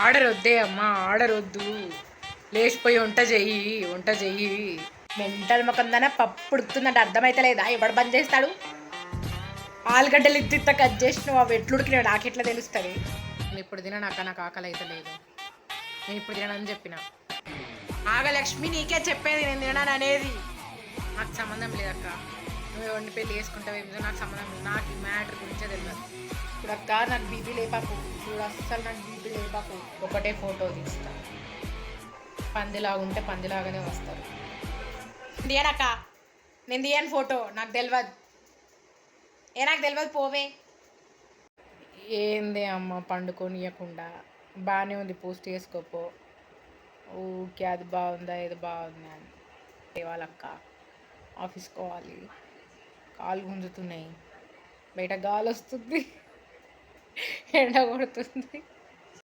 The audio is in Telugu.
ఆర్డర్ వద్దే అమ్మా, ఆర్డర్ వద్దు. లేచిపోయి వంట చెయ్యి. మెంటల్ మొకందన పప్పు ఉడుకుతుందంటే అర్థమైతలేదా? ఎవడు బంద్ చేస్తాడు? ఆలుగడ్డలు ఇంత కట్ చేసినావు, అవి ఎట్లుడికినా నాకెట్లా తెలుస్తుంది? నేను ఇప్పుడు నాకు ఆకలి అయితే లేదు. నేను ఇప్పుడు తిననని చెప్పిన. ఆగలక్ష్మి, నీకే చెప్పేది నేను తినను అనేది. నాకు సంబంధం లేదక్క. నువ్వు వండి పెళ్ళి వేసుకుంటావేమో నాకు సంబంధం లేదు. నాకు ఈ మ్యాటర్ గురించే తెలియదు. ఇప్పుడు అక్క నాకు బీపీ లేపాకు, ఇప్పుడు అస్సలు నాకు బీపీ లేపాకు. ఒకటే ఫోటో తీస్తా. పందిలాగా ఉంటే పందిలాగానే వస్తారు. తీయనక్క, నేను తీయను ఫోటో, నాకు తెలియదు. నాకు తెలియదు, పోవే. ఏంది అమ్మ పండుకొనియకుండా? బాగానే ఉంది, పోస్ట్ చేసుకోపో. ఊకే అది బాగుందా ఇది బాగుందా అని వాళ్ళక్క. ఆఫీస్కి పోవాలి, కాలు గుంజుతున్నాయి, బయట గాలి వస్తుంది, ఎండ కొడుతుంది.